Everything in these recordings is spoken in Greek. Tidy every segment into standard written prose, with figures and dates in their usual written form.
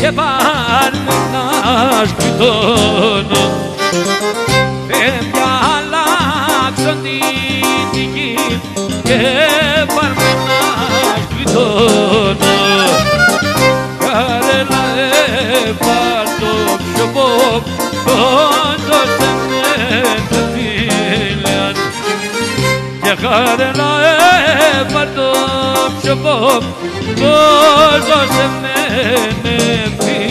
και πάρ' με να σκοτώνω. Παιδιά αλλάξαν την τύχη και πάρ' με να σκοτώνω. Καρέλα πάρ' το ψωμό, δώσε με τα φίλια. Και καρέλα πάρ' το ψωμό, δώσε με φίλια.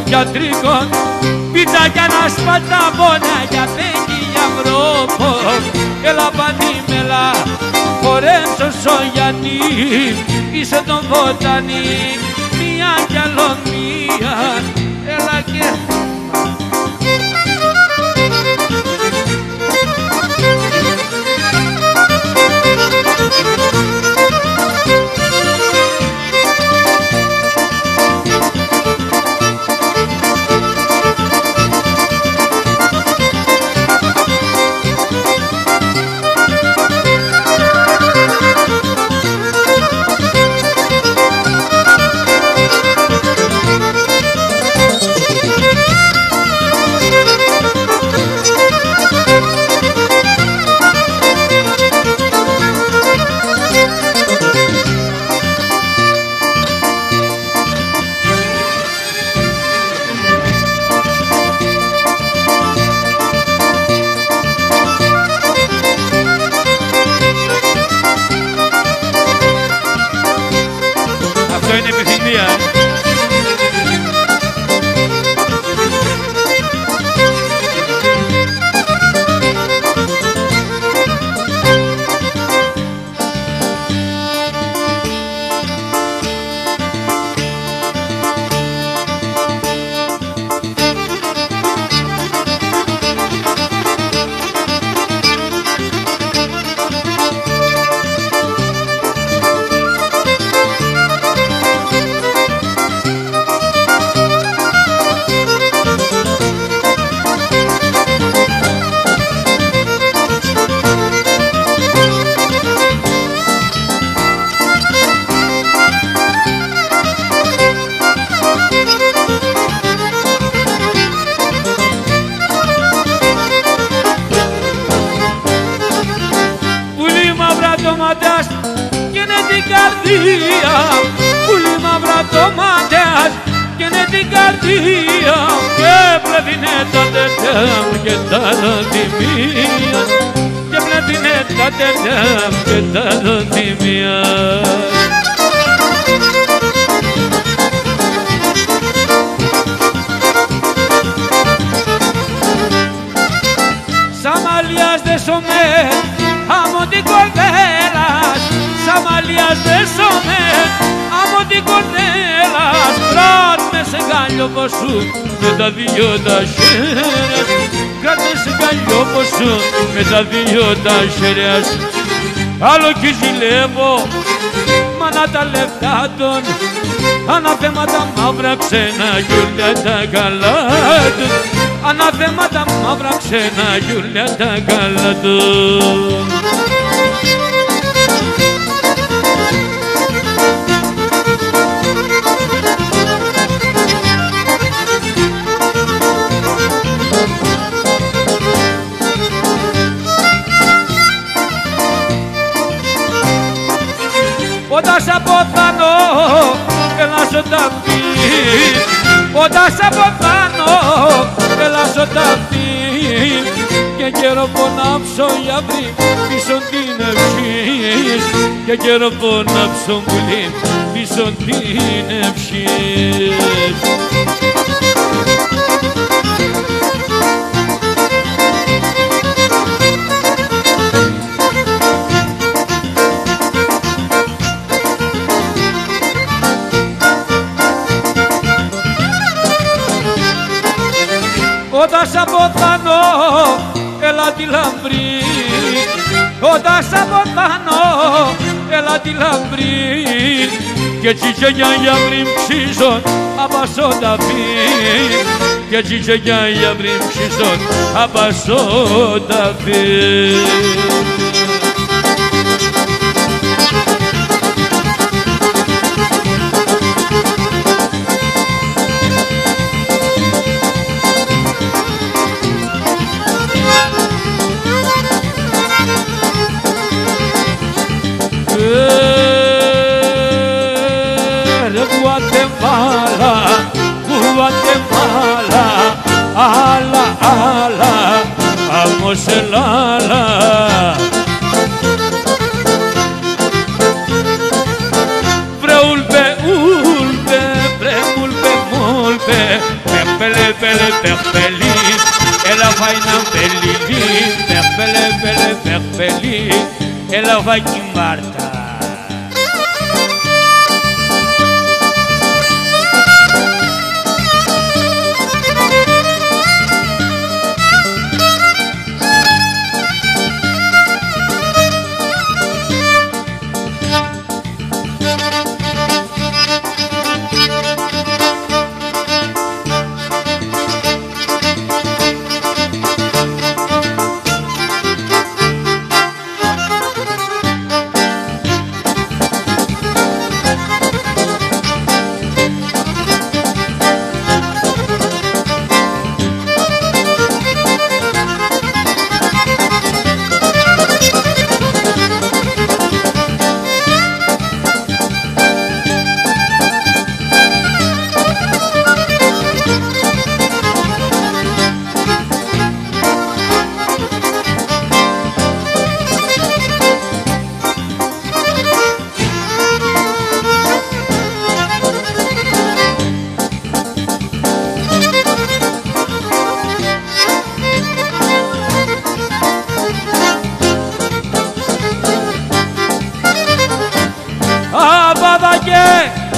Γιατρικών, πίτα κι ανασπάτα πόνα για 5.000 βρόπο. Έλα πατήμελα, χορέψω σογιανή, είσαι τον βοτανή, μία κι άλλο μία, έλα και... Αυτό είναι επιθυμία. Και είναι την καρδία, πουλί μαύρα το μάτιας και είναι την καρδία και πλέθυνε τα τερτέμ και τα δοτιμία και πλέθυνε τα τερτέμ και τα δοτιμία. Σαμαλίας δε σωμέ άμμο την κορδέλας, Σαμαλίας δε σωμέ άμμο την κορδέλας, κράτ' με σε γαλλιόπο σου με τα δυο τα χέρια, κράτ' με σε γαλλιόπο σου με τα δυο τα χέρια. Άλλο κι ζηλεύω μάνα τα λεφτά των, αναθέματα μαύρα ξένα γιούλια τα καλά τους, αναθέματα μαύρα ξένα γιούλια τα καλά τους. Όταν σ' αποθάνω, έλα σ' ταυτί. Όταν σ' αποθάνω, έλα σ' ταυτί. Και καιρό πονάψω για βρει πίσω την ευχή. Και καιρό πονάψω πουλί πίσω την ευχή. σ' αποθάνω, έλα τη λαμπρή. Όταν σ' αποθάνω, έλα τη λαμπρή. Και έτσι και για βρυμψίζον, απασώ τα φύλλ. Και έτσι και για βρυμψίζον, απασώ τα φύλλ. Guatemala, ala, ala, vamos el ala. Vreulpe, ulpe, vremulpe, mulpe, perpele, pele, perpeli, ela vai na pelili, perpele, pele, perpeli, ela vai que Marta.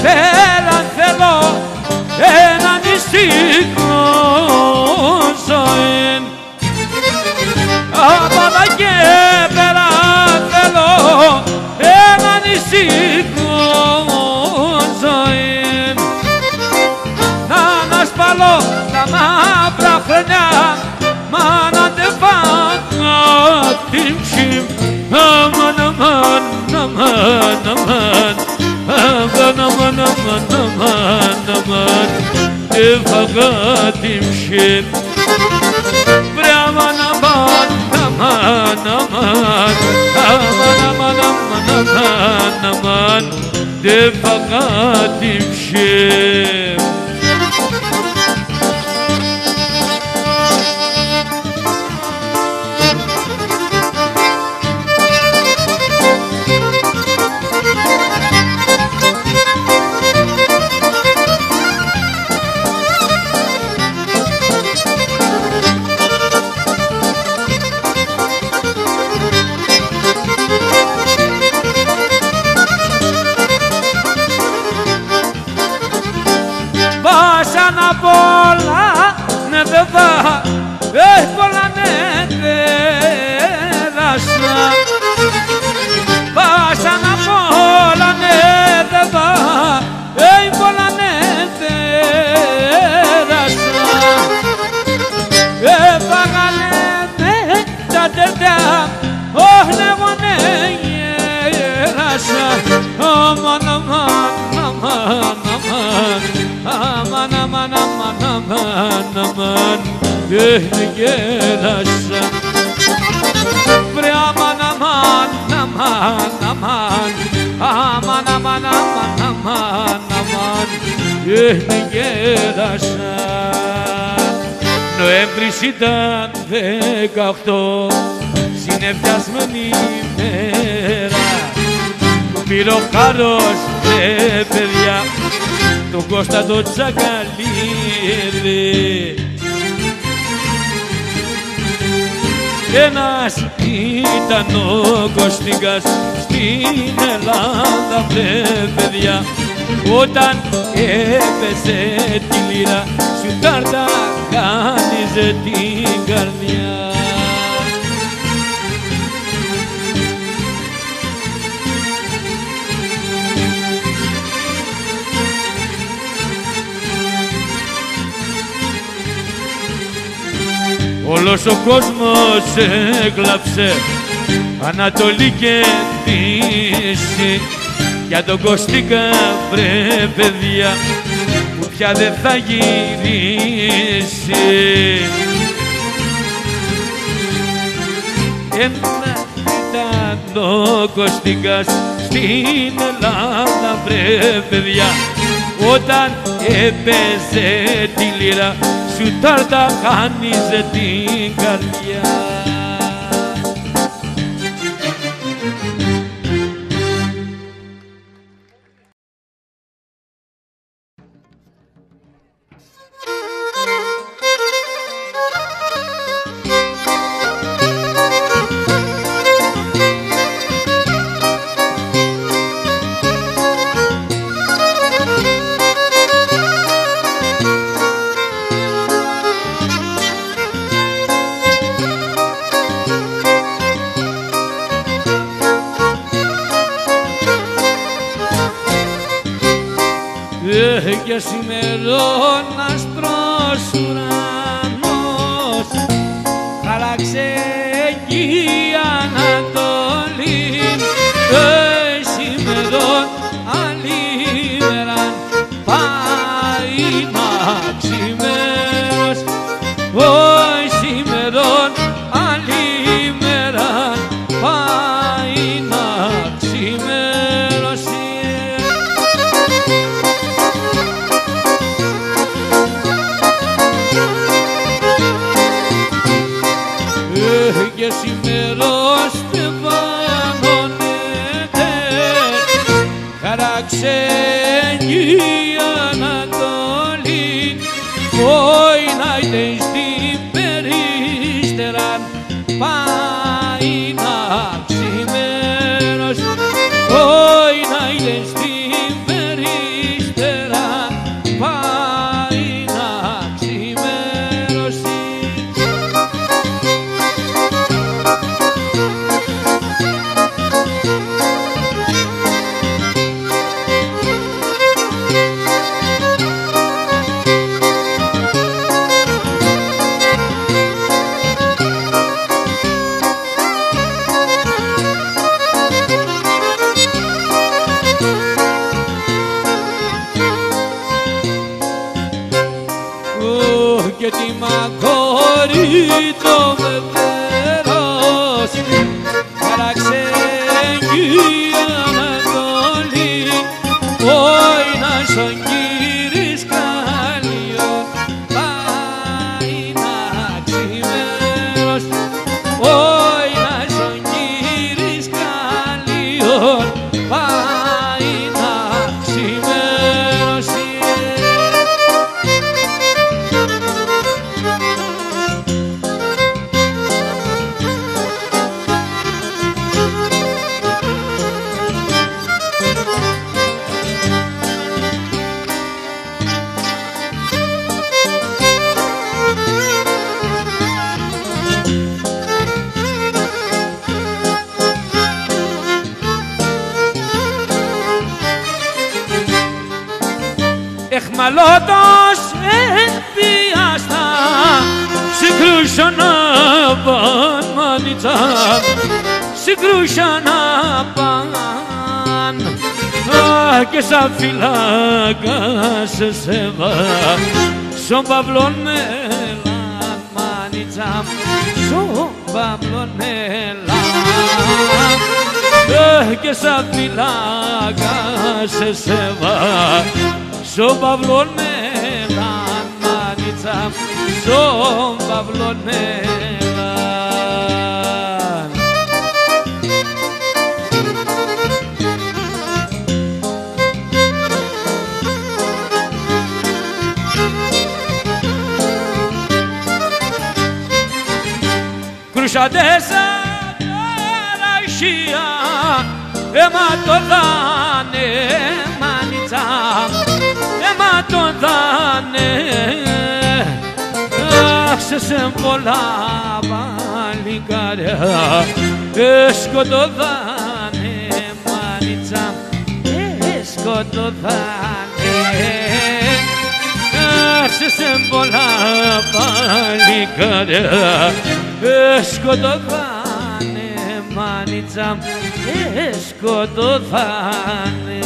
Πέραν θέλω ένα νησίκο ζωή. Απάντα και πέραν θέλω ένα νησίκο ζωή. Να ανασπαλώ τα μαύρα χρονιά, μα να αντεβάνω την ψήμ. Αμάν, αμάν, αμάν, αμάν. Aman aman aman aman aman Efagatim şim Aman aman aman aman Aman aman aman aman aman Efagatim şim Βάσανα πολλά νεδεβά, πολλά νεδεύασα. Βάσανα πολλά νεδεβά, πολλά νεδεύασα. Έφαγανε τα τερτιά, όχι εγώ νεγέρασα. Αμάν, αμάν, αμάν, αμάν. Aman aman aman aman aman gelaşa Bre aman aman aman aman Aman aman aman aman aman γelaşa Νοέμβρης ήταν 18 συνεφιασμένη μέρα που πήρε ο Χάρος παιδιά τον Κώστα το Τσακαλίδη. Ένας ήταν ο Κωστίκας στην Ελλάδα παιδιά όταν έπεσε τη λύρα σου τάρτα χάνιζε την καρδιά. Όλος ο κόσμος έκλαψε, Ανατολή και Δύση, για τον Κωστίκα βρε παιδιά που πια δεν θα γυρίσει. Ένα ήταν ο Κωστίκας στην Ελλάδα βρε παιδιά, όταν έπαιζε τη λύρα σου τάρτα χάνιζε την καρδιά. Και σήμερον άσπρος ουρανός χάραξε εκεί η Ανατολή. Σήμερον άλλη μέρα πάει να ξημερώσει. Σήμερον άλλη μέρα πάει να ξημερώσει. Και σήμερος στεφανώνεται, χαράξε η Ανατολή, όι να είτε στην περίστεραν πάει να ξημερώσει. Όι να είτε στην περίστεραν πάει να ξημερώσει. Και τη μακόρη το βεβαίρος χαράξε η Ανατολή, όι να σον κύρις καλλιόν πάει να ξημερώσει. Όι να σον κύρις καλλιόν πάει να ξημερώσει. Εχμαλώτος επιάστα συγκρούσανα παν μανίτσα, συγκρούσανα παν και σαν φυλάκα σε σέβα σον Παυλών μελάν μανίτσα, σον Παυλών μελάν και σαν φυλάκα σε σέβα σον Παυλών μελάν μανίτσα, σον Παυλών μελάν. Κρούσατε σαν ταραχία, αιματοδάνε μανίτσα, αιματοδάνε σε πολλά παλικάρια σκοτωθάνε μάνιτσα, σκοτωθάνε. Σε πολλά παλικάρια σκοτωθάνε μάνιτσα, σκοτωθάνε.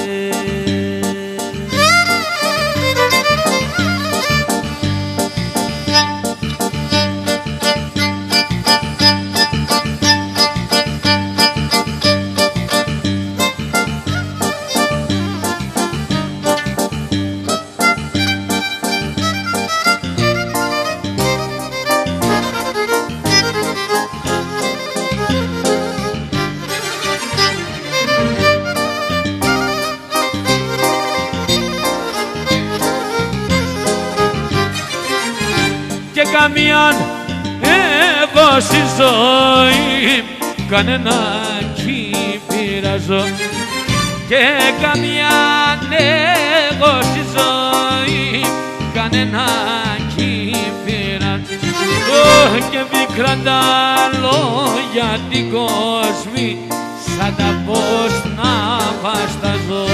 Και καμιάν εγώ στη ζωή κανένα κι πειράζω, και καμιάν εγώ στη ζωή κανένα κι πειράζω, και μικρά τα λόγια την κόσμη σαν τα πώς να βασταζώ,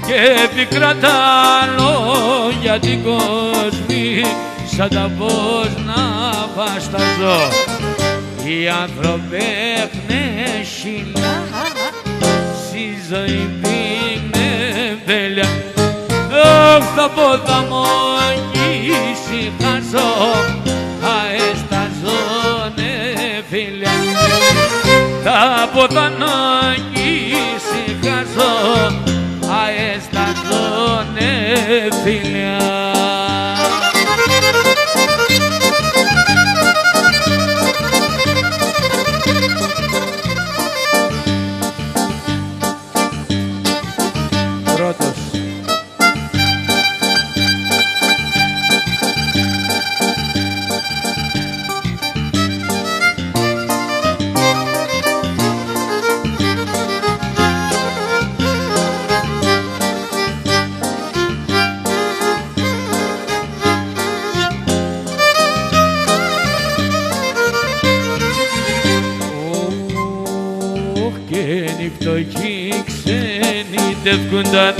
και πικρά τα λόγια την κόσμη σαν τα πώς να βασταζώ. Οι άνθρωποι έχουνε σιλά, στη ζωή πίνε βέλια, θα ποταμόγει συχάζω, αεσταζόνε φίλια, θα ποταμόγει συχάζω, αεσταζόνε φίλια. Και οι φτωχοί ξενιτεύκουνταν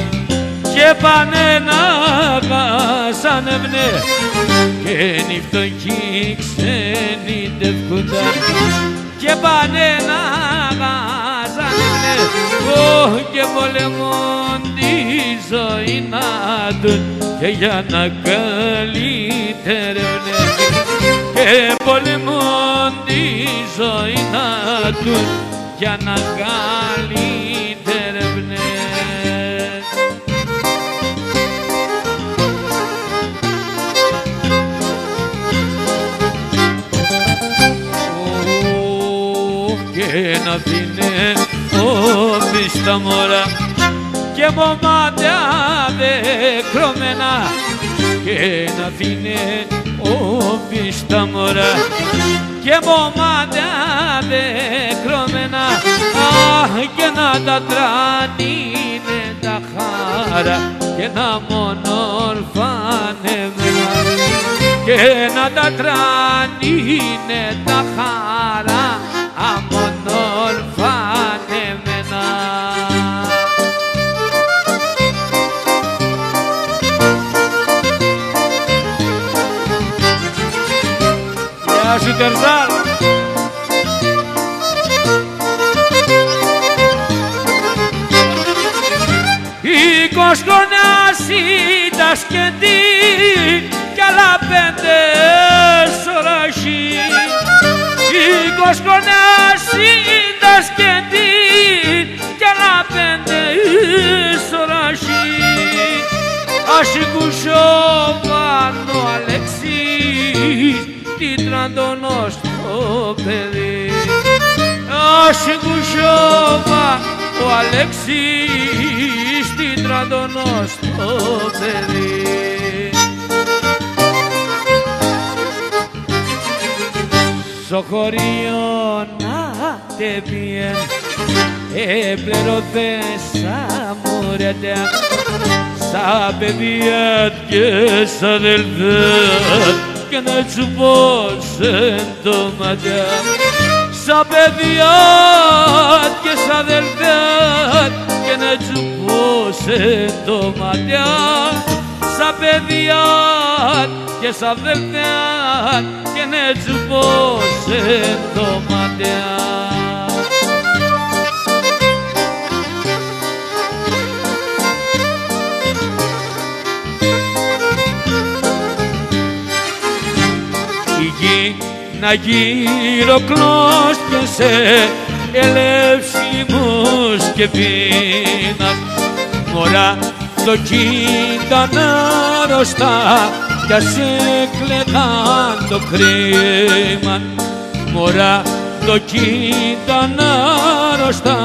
και πάνε να γασανευνε, και οι φτωχοί ξενιτεύκουνταν και πάνε να γασανευνε, και πολεμούν τη ζωή να τους και για να καλυτερεύνε, και πολεμούν τη ζωή να τους για να καλυτερεύνε. Και να δίνε όπι στα μωρά και μομάτια δεκρώμενα, και να δίνε όπι στα μωρά και μομάτια δεκρώμενα, και να τα τρανίνε τα χάρα και να μονορφανεμένα, και να τα τρανίνε τα χάρα αμονορφανεμένα. Γεια σου Τερζάλ! Η Κοσκονάς ήταν σκεντή κι άλλα 5 σωραχή. Η Κοσκονάς ήταν σκεντή κι άλλα 5 σωραχή. Ασικουσόβαν ο Αλεξής τι τραντονός το παιδί. Ασικουσόβαν ο Αλεξής τι τραντονός το παιδί. Στο χωριό να τε πιέν επληρωθέσα μουρετέα, στα παιδιά και σ' αδελφές και να τσουπώσεν το ματιά. Σαν παιδιά και σαν αδελφιά και να τσουπώσεν το ματιά. Σαν παιδιά και σαν αδελφιά και να τσουπώσεν το ματιά. Να γυροκλώσκεσαι ελεύσιμος και πείνας. Μωρά το κοίταν άρρωστα κι ας έκλαιγαν το κρίμα. Μωρά το κοίταν άρρωστα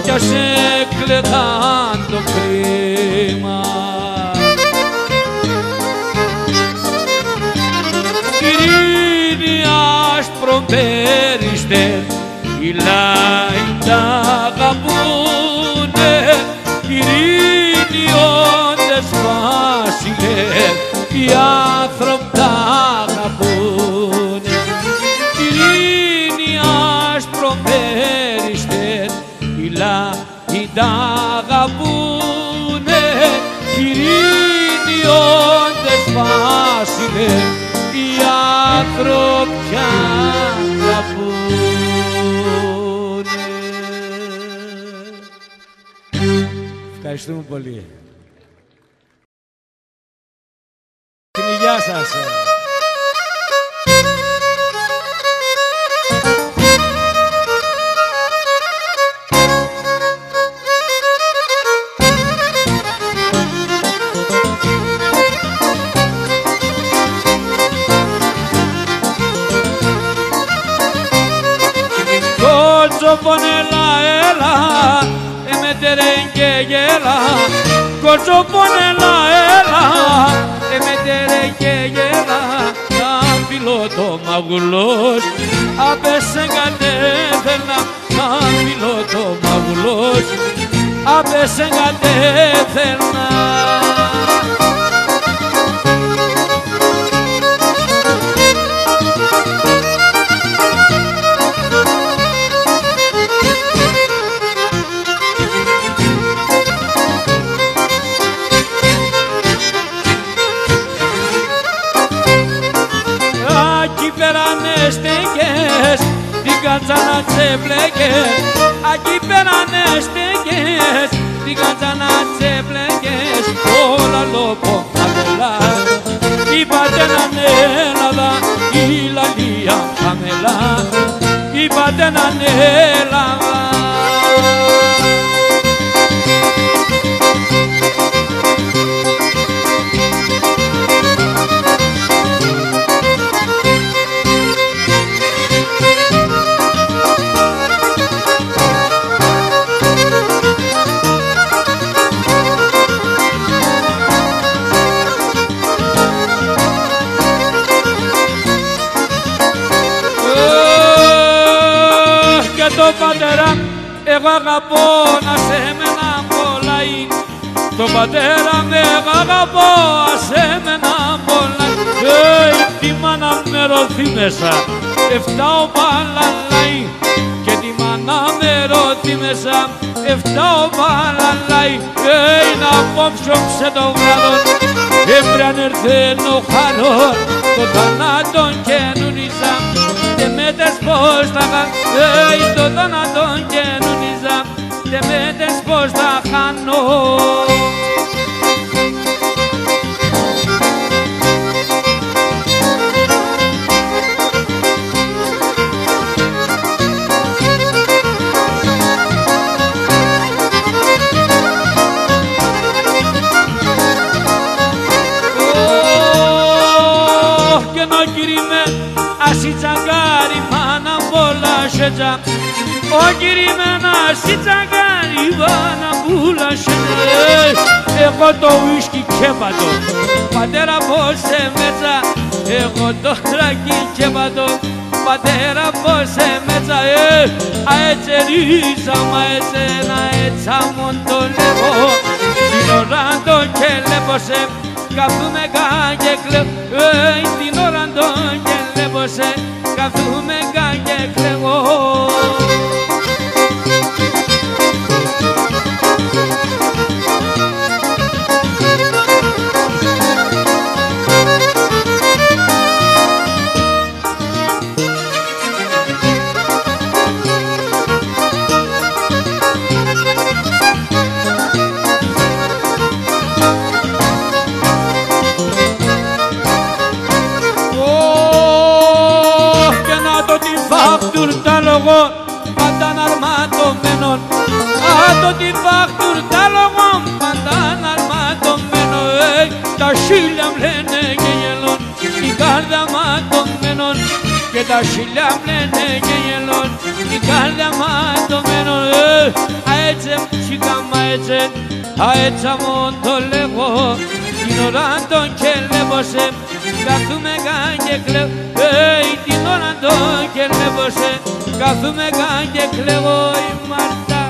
κι ας έκλαιγαν το κρίμα. Προπέριστε, οι λαοί τα αγαπούνε, ειρήνη όντες φάσιλες, οι άνθρωποι τα αγαπούνε. Ειρήνη ας προπέριστε, οι λαοί τα αγαπούνε, ειρήνη όντες φάσιλες, οι άνθρωποι τα αγαπούνε. Ευχαριστούμε πολύ. Γεια σας. Κοτσοπονέλα, έλα, εμέτερεν και γέλα. Κοτσοπονέλα, έλα, εμέτερεν και γέλα. Σαν πιλότο μαγουλός, απέσαι κατέφερνα. Σαν πιλότο μαγουλός, απέσαι κατέφερνα. Την κατσάνα τσέπλεκες, ακεί πέρανε στέκες, την κατσάνα τσέπλεκες, όλα λόγω χαμελά. Είπατε να είναι Ελλάδα, η λαλία χαμελά, είπατε να είναι Ελλάδα. Το πατέρα εγώ αγαπώ να σε μένα πολλαεί. Το πατέρα με εγώ αγαπώ να σε μένα πολλαεί. Τη μάνα με ρωθεί μέσα, εφτά ο παλαλαεί. Και τη μάνα με ρωθεί μέσα, εφτά ο παλαλαεί. Να απόψωψε το βράδο, έπρεπε να έρθει ο χαρός, το θανάτον καινούνιζα. Και μέτες πως θα χάνω, το θάνατον καινούνιζα. Και μέτες πως θα χάνω. Και να κύριμε ασύ τσαγκάρι μάνα πολλά σέτσα. Ο κυρίμενας η τσαγκάρι μάνα πολλά σέτσα. Εγώ το ουίσκι και πατώ, πατέρα πως σε μέτσα. Εγώ το κρακί και πατώ, πατέρα πως σε μέτσα. Αέτσε ρίζα μα έτσι να έτσα μον το λέγω. Την ώρα το και λέπωσε, καπτούμε καν και κλαίω. Την ώρα το κλέβωσε, καθούμε και κλεβώ. Πάντα αρματωμένον, άτο την φάχτουρ τα λόγω πάντα αρματωμένο. Τα χίλια μ' λένε και γελών, η κάρδα ματωμένον. Και τα χίλια μ' λένε και γελών, η κάρδα ματωμένον. Αέτσε τσικάμα έτσι, αέτσα μου το λέγω. Την ώρα τον κελεύωσε, καθούμε και κλαίω. Την ώρα τον κελεύωσε, καθούμε και κλαίω η Μάρτα.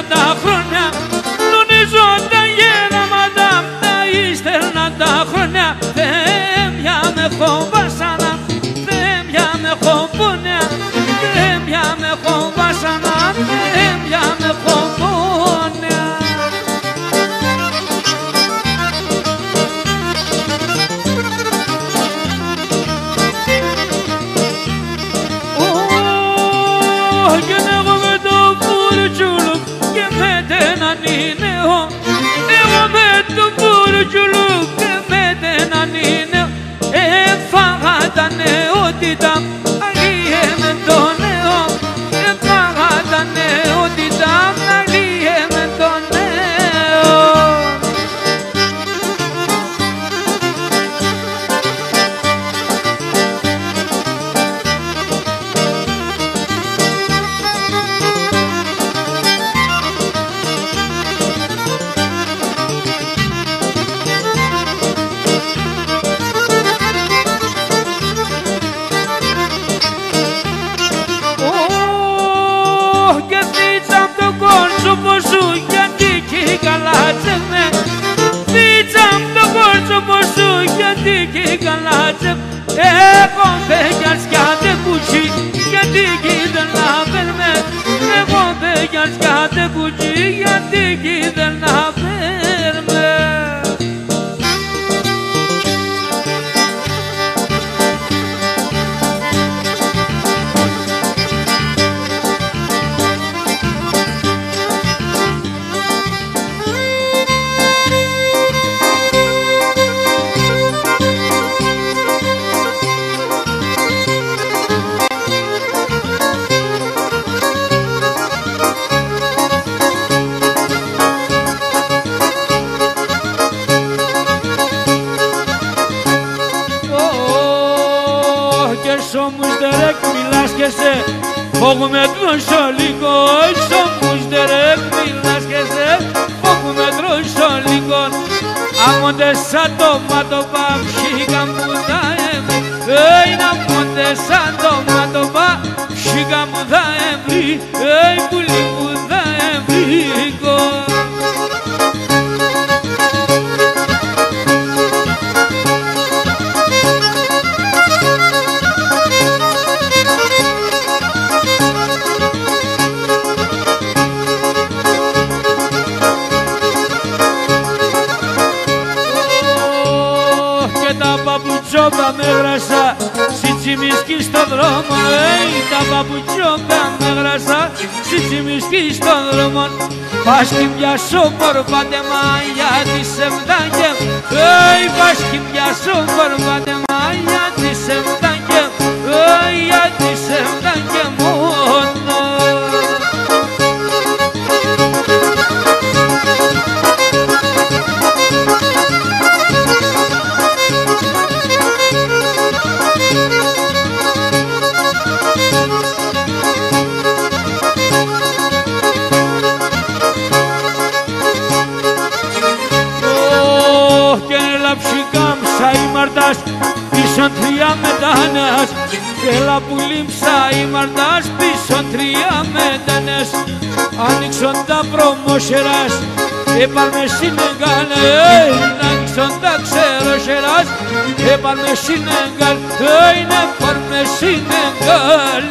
Τα χρόνια, λουνίζω τα γέραματα, τα ύστερνα τα χρόνια. Δεν πια με φοβάσανα, δεν πια με φοβούνε, δεν πια με φοβάσανα, δεν πια με φοβούνε. Εγώ με το μπουρτζουλού και με την ανήνεο έφαγα τα νεότητα, αγίε με το νέο. Έφαγα τα νεότητα, αγίε με το νέο. Εγώ μπέγιας κι άντε κουτσί, γιατί κι δεν να παίρνε. Εγώ μπέγιας κι άντε κουτσί, γιατί κι δεν να παίρνε. Φόγουμε τρόσο λίγο, σώμους δερεκ μιλάς και σε φόγουμε τρόσο λίγο. Άμοντε σαν το μάτωπα ψήκα μου θα έμρι, άμοντε σαν το μάτωπα ψήκα μου θα έμρι, πουλί μου θα έμρικο. Παπουτσόκα με γράσα, σιτσιμισκή στον δρόμο. Τα παπουτσόκα με γράσα, σιτσιμισκή στον δρόμο. Πας κι πιάσω κορπάτεμα γιατί σε φτάνκε. Πας κι πιάσω κορπάτεμα γιατί σε φτάνκε, γιατί σε φτάνκε μόνο. προμόσερας πίσω τρία μετάνας. Έλα που λείψα η Μαρτάς πίσω τρία μετάνας. Άνοιξον τα προμόσερας έπαρμε Σινεγκάλ. Άνοιξον τα ξερόσερας έπαρμε Σινεγκάλ. Είναι πάρμε Σινεγκάλ.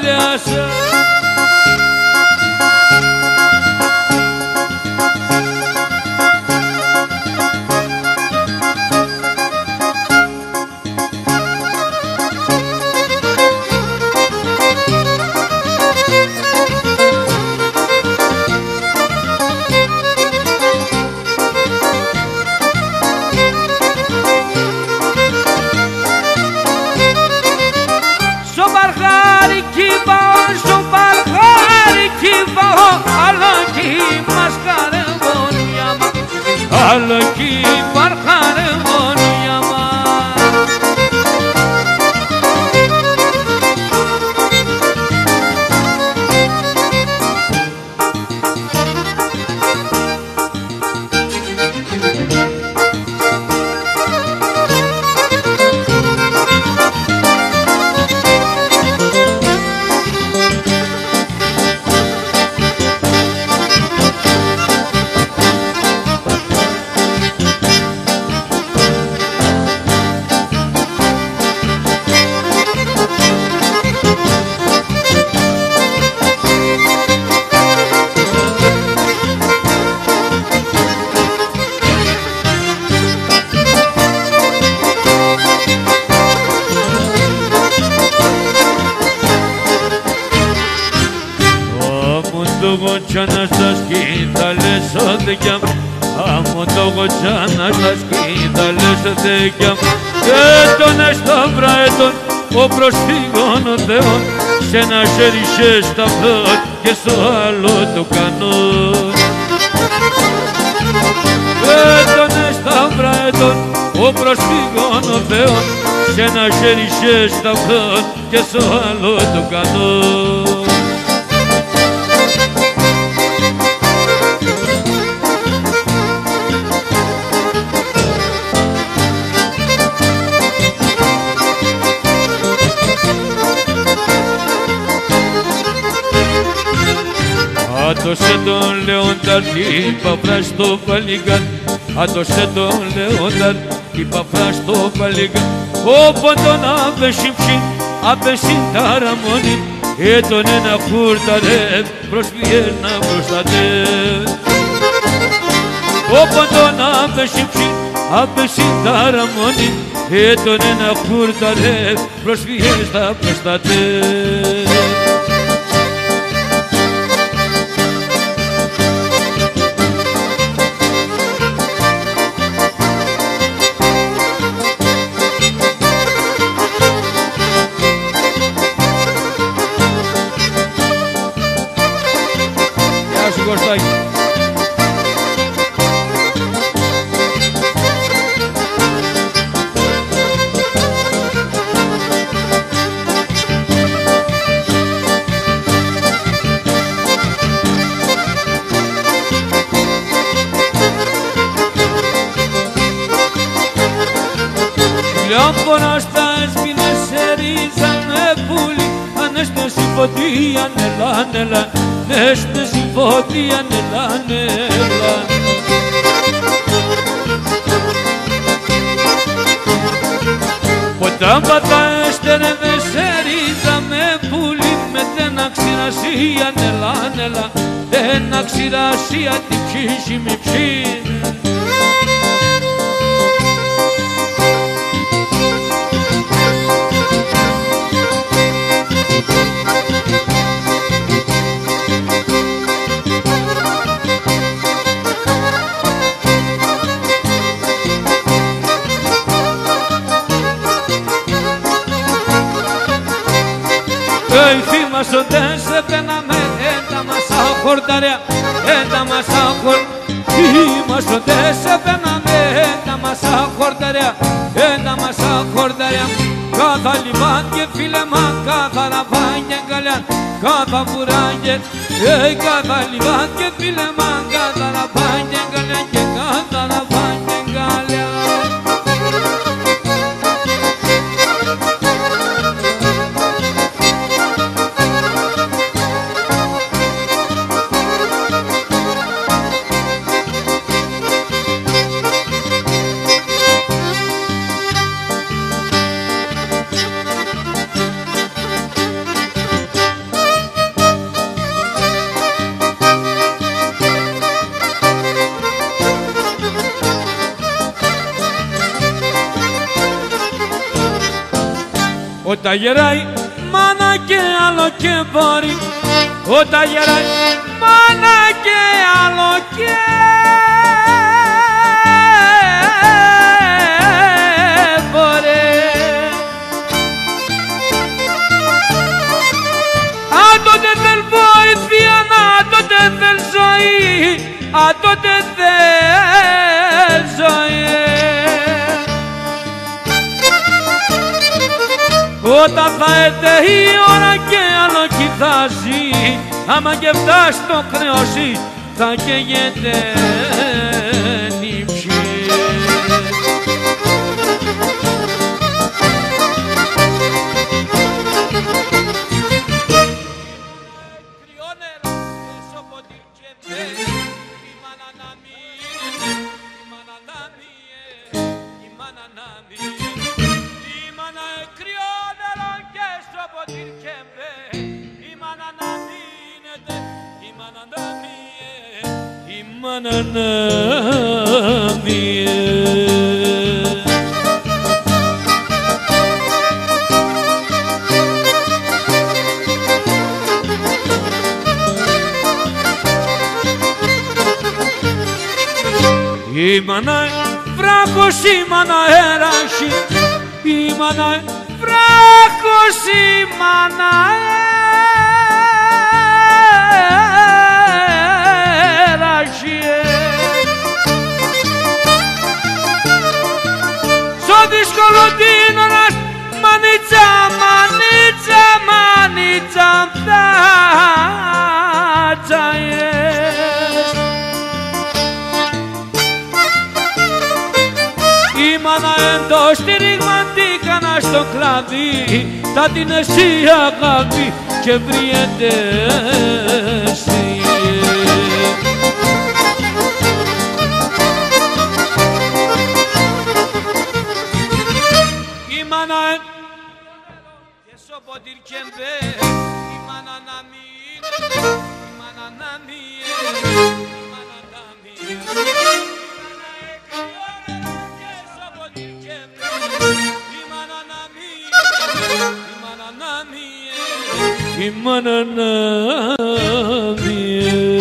Alaki barkhane moniyama Çanaştaş gidales odegam, amo togo çanaştaş gidales odegam. Eton estavra eton, o προσφύγων ο Θεόν, σε ένα χέρι σε σταυρό και στο άλλο το κανόν. Eton estavra eton, ο προσφύγων ο Θεόν, σε ένα χέρι σε σταυρό και στο άλλο το κανόν. Άτωσε τον Λεόνταρ η παυρά στο παλιγάν. Άτωσε τον Λεόνταρ η παυρά στο παλιγάν. Όπον τον απεσύμψιν, απεσύν ταραμόνι. Έτον ένα χουρταρεύ, προσφυγές να προστατεύ. Όπον τον απεσύμψιν, απεσύν ταραμόνι. Έτον ένα χουρταρεύ, προσφυγές να προστατεύ. Κωστάκη. Λιόμπονας τα έσπινες σε ρίζα με πουλί. Ανέστε συμφωτία, νελά, νελά. Νέστε συμφωτία, νελά, νελά. Ποτάμ πατά έστερε δε σε ρίζα με πουλί. Με τένα ξηρασία, νελά, νελά. Τένα ξηρασία την ψήση μη ψήνε. Θυμάσονται σε πέναμε, έτα μας αχορταριά, έτα μας αχορ. Θυμάσονται σε πέναμε, έτα μας αχορταριά, έτα μας αχορταριά. Κάθε λιβάν και φίλεμα, κάθε ραβάν και γκαλιάν, κάθε βουράγγεν. Κάθε λιβάν και φίλεμα, κάθε ραβάν και γκαλιάν, και κάθε ραβάν και γκαλιάν. Όταν γεράει μάνα και άλλο και μπορεί, όταν γεράει μάνα και άλλο και μπορεί. Αν τότε δεν βοήθεια, αν τότε δεν ζωή, αν τότε δεν ζωή. Όταν θα έρθει η ώρα και άλλο κοιτάζει, άμα και φτάσει το κρεώσι θα καίγεται νύψη. Κρυό νερό έσω ποτήρ και μπαίνει, η μάνα να μείνει, η μάνα να μείνει, η μάνα να μείνει, η μάνα κρυό νερό και στο ποτήρ και μπαίνει, η μάνα να μείνεται, η μάνα να μείνει, η μάνα να μείνει. Η μάνα βράχος, η μάνα έραχη, η μάνα βράχος, η μάνα έραχη. Στο δύσκολο την ώρας μανίτσα, μανίτσα, μανίτσα φτάτσα. Η μάνα εν το στήριγμα τι κάνα στο κλαδί, θα την εσύ αγάπη και βριέται εσύ. Η μάνα εν και στο ποτήρ και μπε, η μάνα να μείνει, η μάνα να μείνει, η μάνα να μείνει. Η μάνα να μείνει.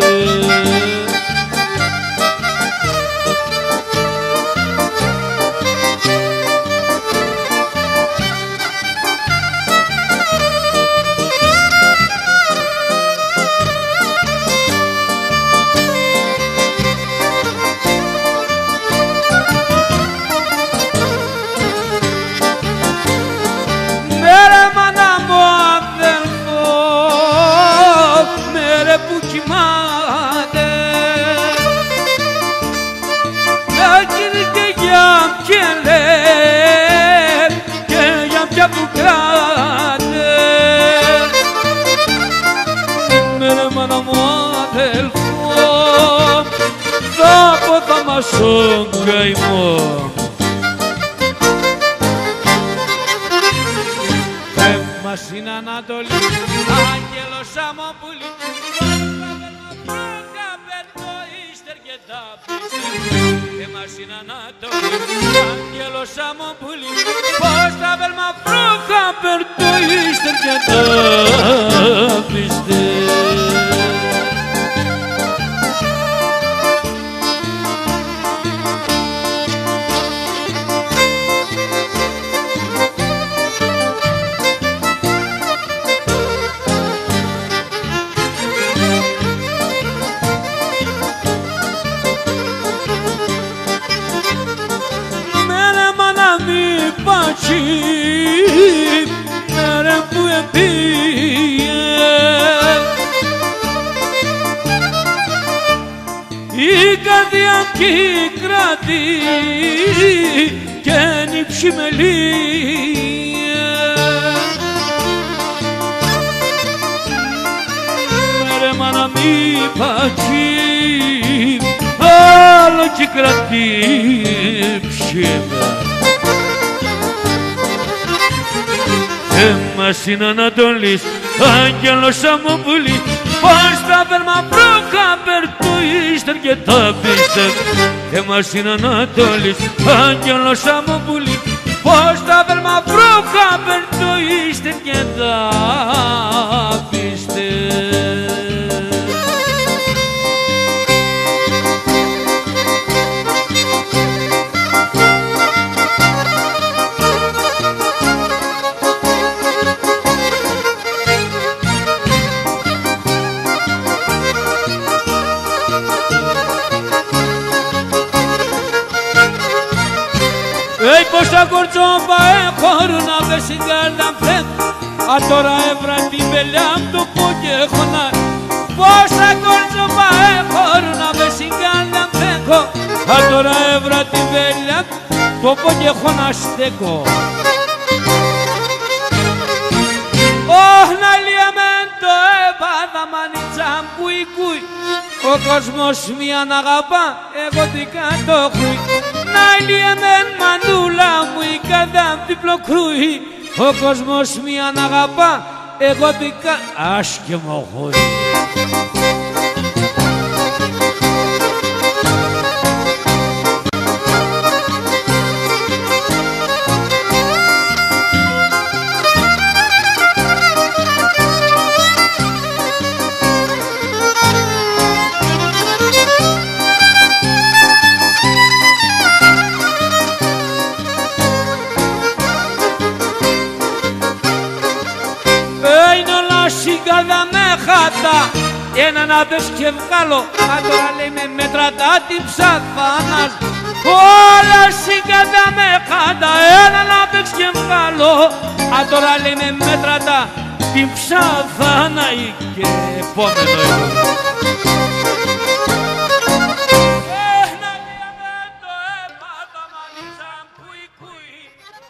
Στον καημό μας είναι Ανατολή, άγγελος αμόπουλη, καπέρτο ύστερ και τα πίστερ. Μας είναι Ανατολή, άγγελος αμόπουλη, πως τα βελμαφρό καπέρτο ύστερ και τα πίστερ. Μέρα που επήγε η καρδιά κι κράτη και νύψη μελίε. Μέρα μάνα μη πατσί άλλο κι κράτη ψήμα. Μας είναι Ανατολής, άγγελος αμόπουλη, πως τα βελμαφρό καπέρτο ύστερ και τα πίστερ. Μας είναι Ανατολής, άγγελος αμόπουλη, πως τα βελμαφρό καπέρτο Ei, poșa corțopa e coruna pe singalda flem Atora e vrati beleam tu poche khona Poșa corțopa e coruna pe singalda flem Atora e vrati beleam tu poche khona steko Oh, naliamento e bada manițam cui Ο κόσμος μια αγαπά, εγώ τι κατόχουι Να ηλιεμέν μανούλα μου η καδάμ διπλοκρούι Ο κόσμος μια αγαπά, εγώ τι άσχημο χούι Έναν άντες και βγάλω, τώρα λέει με μέτρατα την ψαφάνας Όλα συγκατά με χάντα, έναν άντες και βγάλω Τώρα λέει με μέτρατα την ψαφάνα και επόμενο εδώ Ένα διαμέντο έπατα μανίζαν κουί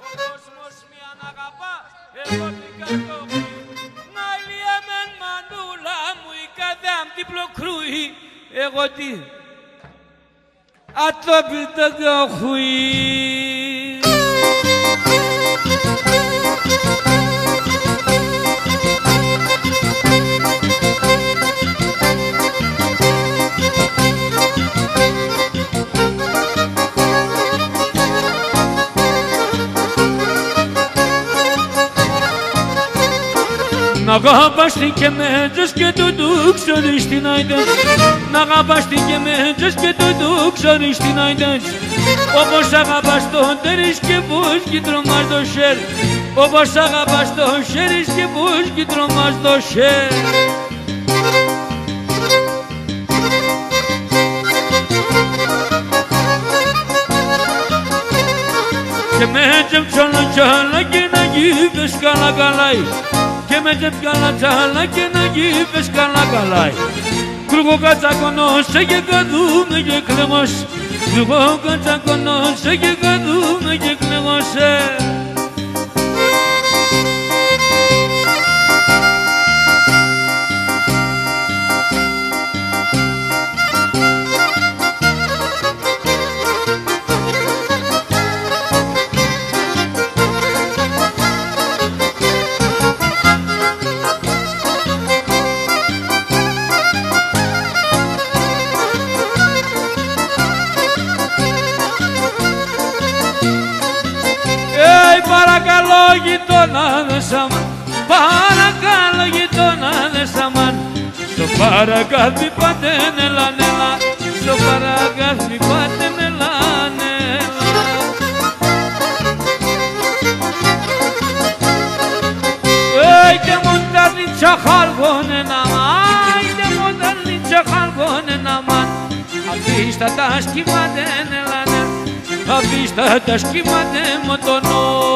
Ο κόσμος μια αγαπά, εγώ την κατοχή διπλοκρούι, εγώ τι ατόπιτα καχούι Να αγαπάστηκε και μέτζες και το του ξέρεις την άιντες Να αγαπάστηκε και μέτζες και το του ξέρεις την άιντες Όπως αγαπάς τον τερίς και πως κι τρομάς το σέρ Όπως αγαπάς τον σέρις και πως κι τρομάς το σέρ Και μέτζεμ τσάλα τσάλα και να γύβες καλά καλάει Και με τζεπιάλα τσάλα και να γύβες καλά καλάει Κρούγω κατσακονώσε και καδούμε και κλεγώσε Κρούγω κατσακονώσε και καδούμε και κλεγώσε γειτονάδες αμάν, παρακαλώ γειτονάδες αμάν Στο παρακάθι πάτε νελά νελά, στο παρακάθι πάτε νελά νελά Άιντε μονταρνίτσα χαλγόνε ναμάν, άιντε μονταρνίτσα χαλγόνε ναμάν Αφήστα τα σκυμάτε νελά νελά, αφήστα τα σκυμάτε μοτονό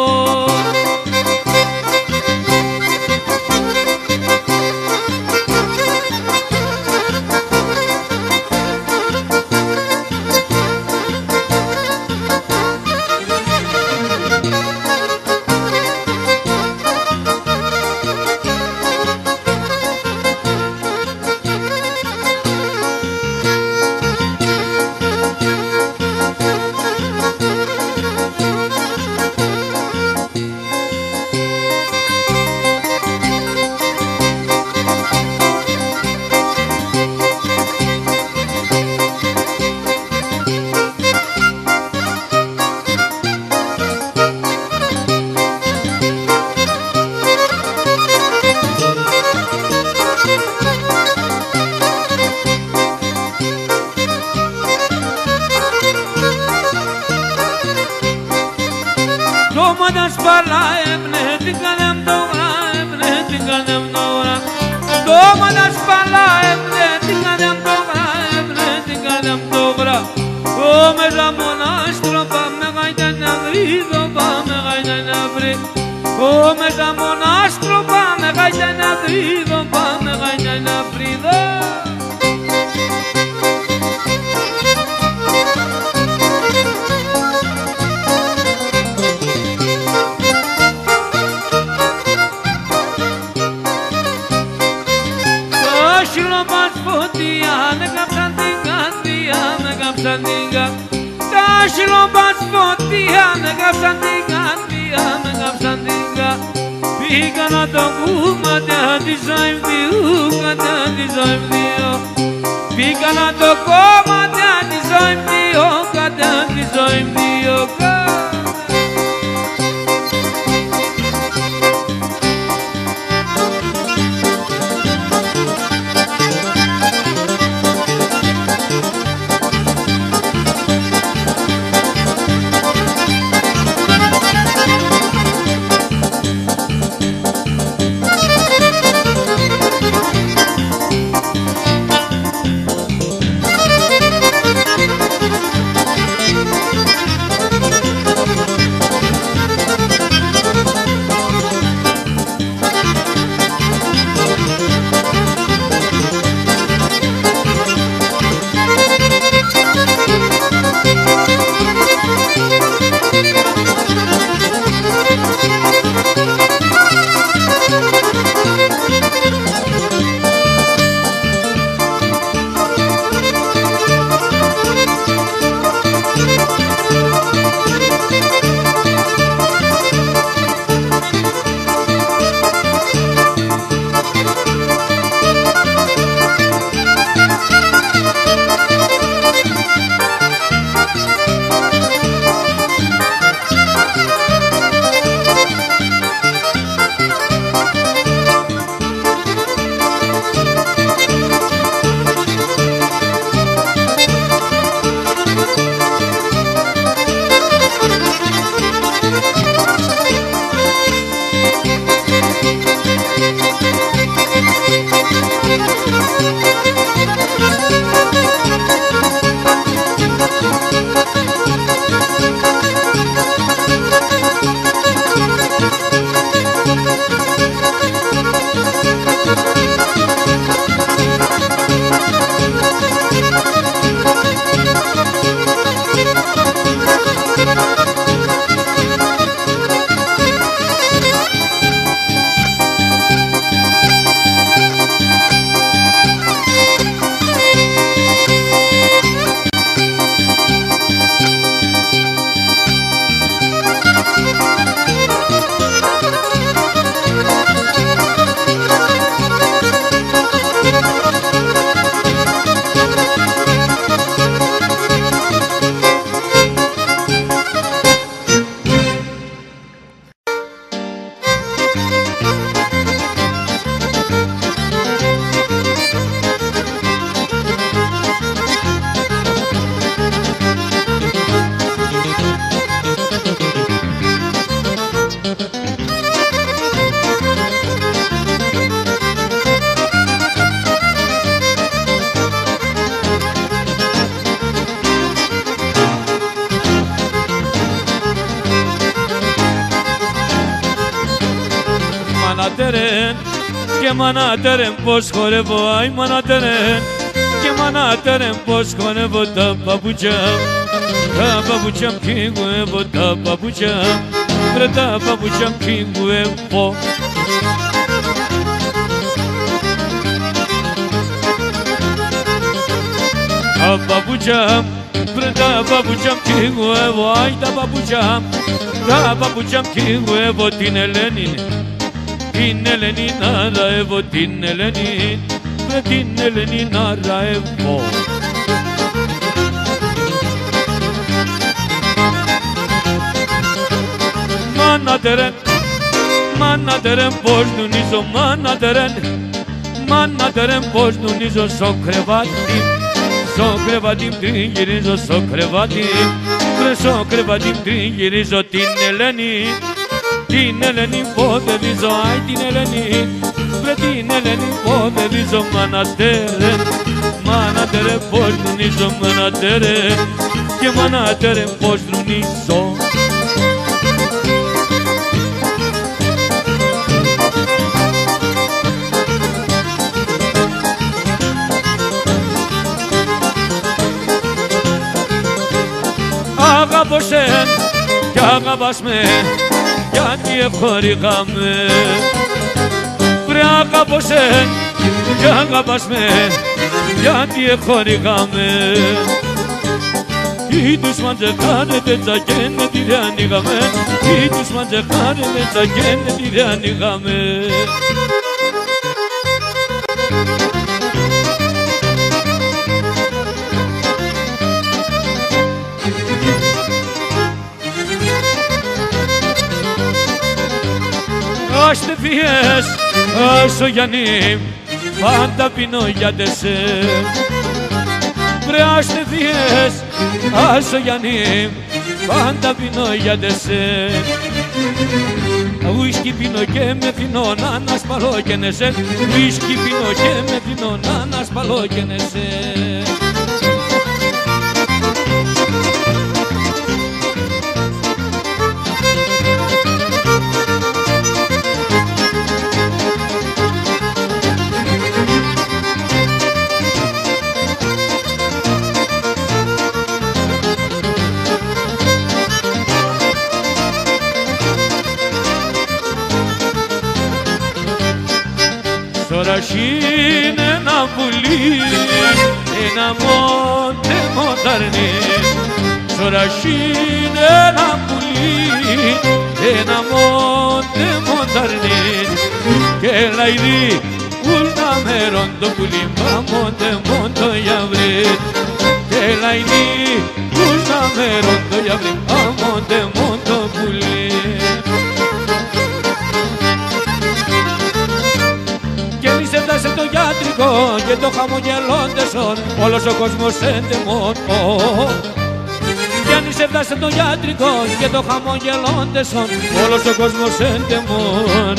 Tomadas pala emne tinganem dobra emne tinganem dobra Tomadas pala emne tinganem dobra emne tinganem dobra O me la monastro pa me gaita nagri Come da monastro πάμε γάιτα να βρίδω, πάμε γάιτα να βρίδω. Το σύλλο μας φωτιά με κάψαν την καρδιά, με κάψαν την καρδιά. Το σύλλο μας φωτιά με κάψαν την καρδιά, με κάψαν την καρδιά. Πήγα να το πούμε τη ζωή μου, κατά τη ζωή μου. Πήγα να το κόμμα τη ζωή μου, κατά τη ζωή μου. Και μανάτερεν πως χορεύω, άι μανάτερεν. Και μανάτερεν πως χορεύω τα παπούτσια. Τα παπούτσια μ' κυνηγεύω, τα παπούτσια. Βρε τα παπούτσια μ' κυνηγεύω. Τα παπούτσια, βρε τα παπούτσια μ' κυνηγεύω, άι τα παπούτσια. Τα παπούτσια μ' κυνηγεύω την Ελένη. Την Ελένη να ραεύω, την Ελένη, βρε την Ελένη να ραεύω. Μάνατερεν, μάνατερεν πως νουνίζω, μάνατερεν πως νουνίζω στο κρεβάτι μ' τριγυρίζω στο κρεβάτι, βρε στο κρεβάτι μ' τριγυρίζω την Ελένη. Την Ελένη πότε βίζω, άι την Ελένη, βρε την Ελένη πότε βίζω, μανατέρε, μανατέρε πως νουνίζω, μανατέρε, και μανατέρε πως νουνίζω. από σεν κι αγαπάς με γιατί εχωρίγαμε. Βρε αγαπώ σεν κι αγαπάς με γιατί εχωρίγαμε. Ή τους μαντζεχάρετε τσακένε τι δε ανοίγαμε. Ή τους μαντζεχάρετε τσακένε τι δε ανοίγαμε. Άστε φιές, άσο Γιάννη, πάντα πεινώ για τεσέ. Βρε άστε φιές, άσο Γιάννη, πάντα πεινώ για τεσέ. Ουίσκι πίνω και με πίνω να σπαλώ και νεσέ. Ουίσκι πίνω και με πίνω να σπαλώ και νεσέ. Τώρα είναι ένα πουλί, ένα μόντε μονταρνί. Τώρα είναι ένα πουλί, ένα μόντε μονταρνί. Και λαϊδί ούλνα μέρον το πουλί, μα μόντε μόντο γιαυρί. Και λαϊδί ούλνα μέρον το γιαυρί, μα μόντε μόντο πουλί. Έφτασε το γιατρικό και το χαμογελώντεσον όλος ο κόσμος έντεμον. Γιάννης έφτασε το γιατρικό και το χαμογελώντεσον όλος ο κόσμος έντεμον.